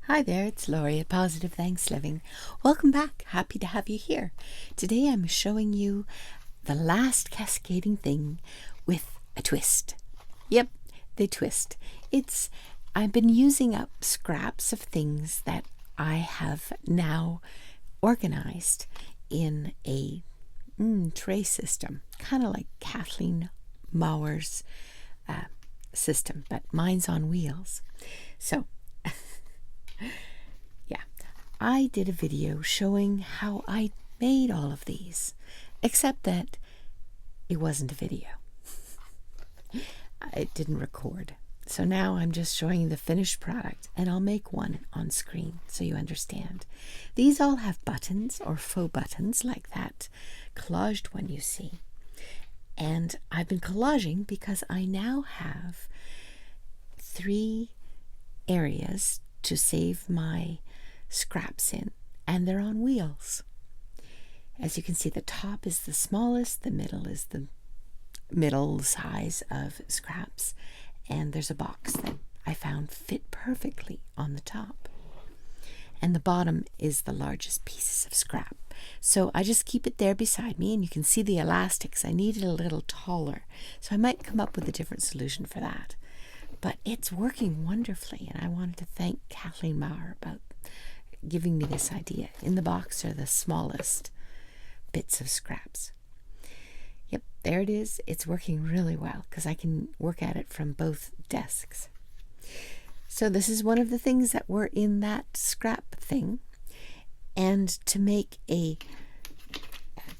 Hi there, it's Lori at Positive Thanks Living. Welcome back. Happy to have you here. Today I'm showing you the last cascading thing with a twist. Yep, they twist. I've been using up scraps of things that I have now organized in a tray system, kind of like Kathleen Mower's system, but mine's on wheels. So yeah, I did a video showing how I made all of these, except that it wasn't a video. It didn't record. So now I'm just showing you the finished product, and I'll make one on screen so you understand. These all have buttons or faux buttons like that collaged one you see. And I've been collaging because I now have 3 areas to save my scraps in, and they're on wheels. As you can see, the top is the smallest, the middle is the middle size of scraps, and there's a box that I found fit perfectly on the top. And the bottom is the largest pieces of scrap. So I just keep it there beside me, and you can see the elastics. I need it a little taller, so I might come up with a different solution for that. But it's working wonderfully, and I wanted to thank Kathleen Mower about giving me this idea. In the box are the smallest bits of scraps. Yep, there it is. It's working really well because I can work at it from both desks. So this is one of the things that were in that scrap thing. And to make a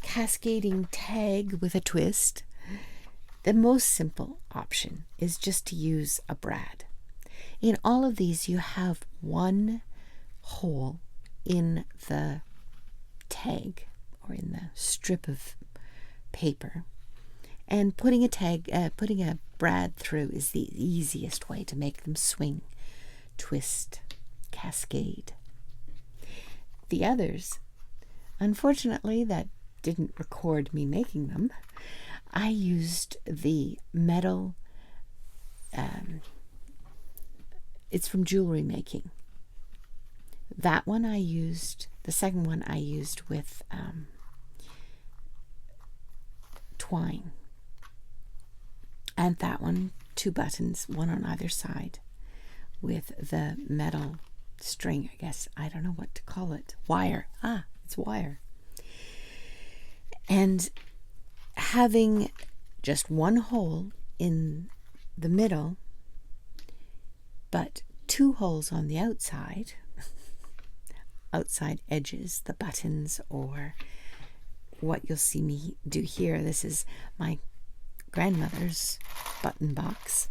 cascading tag with a twist, the most simple option is just to use a brad. In all of these, you have one hole in the tag or in the strip of paper, and putting a brad through is the easiest way to make them swing, twist, cascade. The others, unfortunately, that didn't record me making them. I used the metal, it's from jewelry making. That one I used, the second one I used with twine. And that one, 2 buttons, one on either side, with the metal string, I guess. I don't know what to call it. Wire. It's wire. And having just one hole in the middle, but 2 holes on the outside edges, the buttons, or what you'll see me do here. This is my grandmother's button box,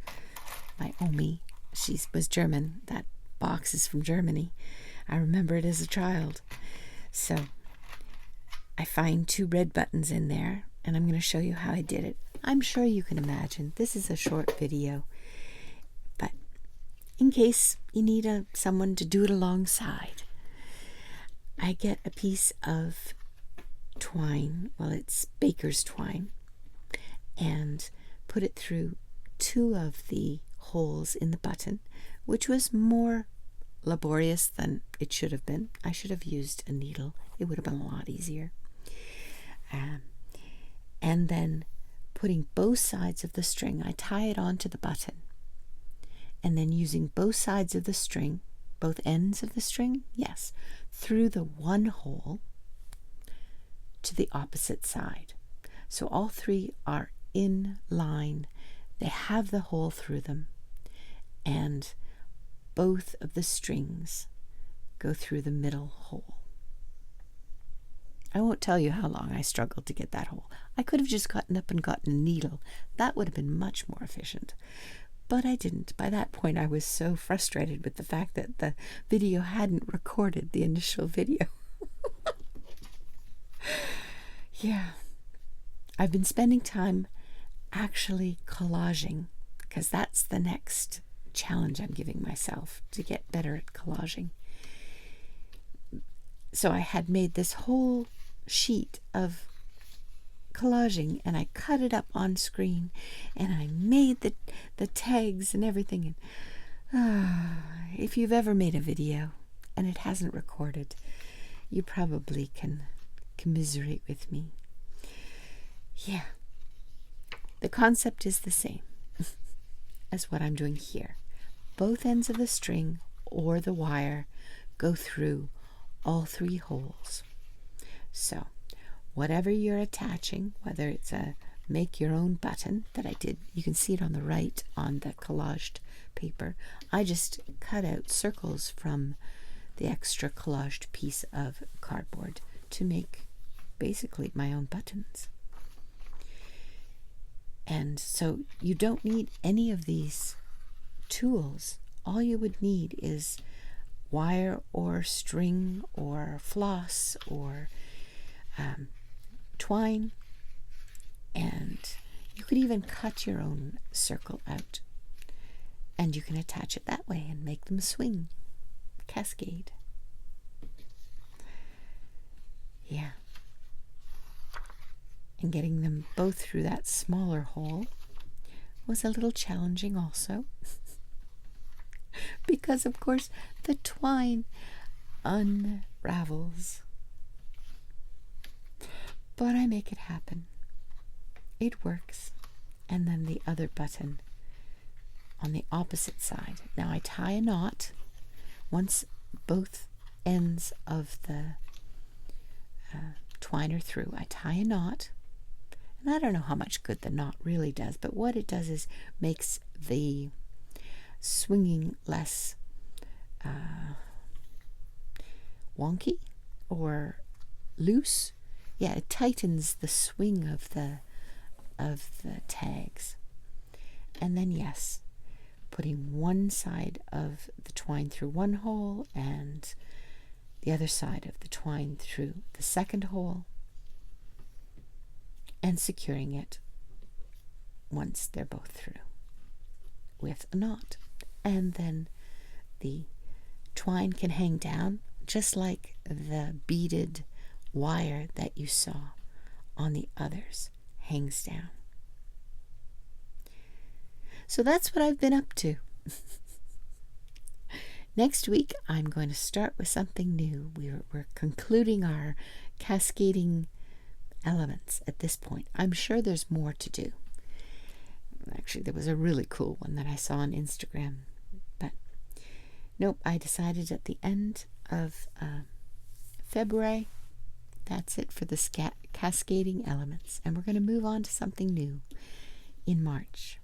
my Omi. She was German. That box is from Germany. I remember it as a child. So I find 2 red buttons in there, and I'm going to show you how I did it. I'm sure you can imagine. This is a short video, but in case you need someone to do it alongside, I get a piece of twine, well, it's baker's twine, and put it through 2 of the holes in the button, which was more laborious than it should have been. I should have used a needle. It would have been a lot easier. And then putting both sides of the string, I tie it onto the button, and then using both sides of the string, both ends of the string, yes, through the one hole to the opposite side. So all 3 are in line. They have the hole through them, and both of the strings go through the middle hole. I won't tell you how long I struggled to get that hole. I could have just gotten up and gotten a needle. That would have been much more efficient. But I didn't. By that point, I was so frustrated with the fact that the video hadn't recorded the initial video. Yeah. I've been spending time actually collaging, because that's the next challenge I'm giving myself, to get better at collaging. So I had made this whole sheet of collaging, and I cut it up on screen, and I made the tags and everything. And if you've ever made a video, and it hasn't recorded, you probably can commiserate with me. Yeah, the concept is the same as what I'm doing here. Both ends of the string or the wire go through all 3 holes. So whatever you're attaching, whether it's a make your own button that I did, you can see it on the right on the collaged paper. I just cut out circles from the extra collaged piece of cardboard to make basically my own buttons. And so you don't need any of these tools. All you would need is wire or string or floss or twine, and you could even cut your own circle out, and you can attach it that way and make them swing, cascade. Yeah. And getting them both through that smaller hole was a little challenging also, because of course the twine unravels. But I make it happen. It works. And then the other button on the opposite side. Now I tie a knot once both ends of the twine are through. I tie a knot, and I don't know how much good the knot really does, but what it does is makes the swinging less wonky or loose. Yeah, it tightens the swing of the tags. And then yes, putting one side of the twine through one hole and the other side of the twine through the second hole, and securing it once they're both through with a knot. And then the twine can hang down just like the beaded wire that you saw on the others hangs down. So that's what I've been up to. Next week I'm going to start with something new. We're concluding our cascading elements at this point. I'm sure there's more to do. Actually, there was a really cool one that I saw on Instagram, but nope, I decided at the end of February, that's it for the cascading elements, and we're going to move on to something new in March.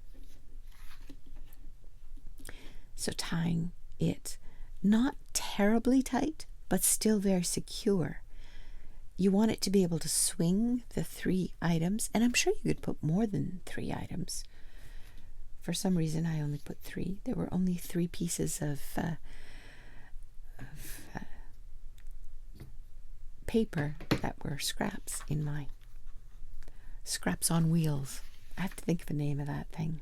So tying it not terribly tight, but still very secure. You want it to be able to swing the 3 items, and I'm sure you could put more than 3 items. For some reason, I only put 3. There were only 3 pieces of paper that were scraps in my scraps on wheels. I have to think of the name of that thing.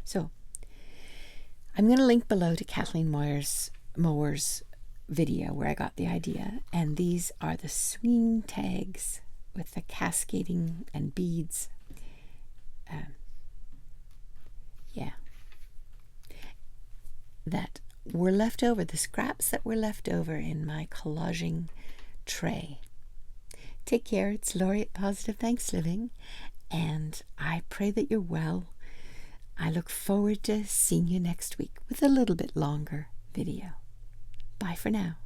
So I'm going to link below to Kathleen Mower's video where I got the idea, and these are the swinging tags with the cascading and beads. That were left over, the scraps that were left over in my collaging tray. Take care. It's Laurie at Positive Thanks Living, and I pray that you're well. I look forward to seeing you next week with a little bit longer video. Bye for now.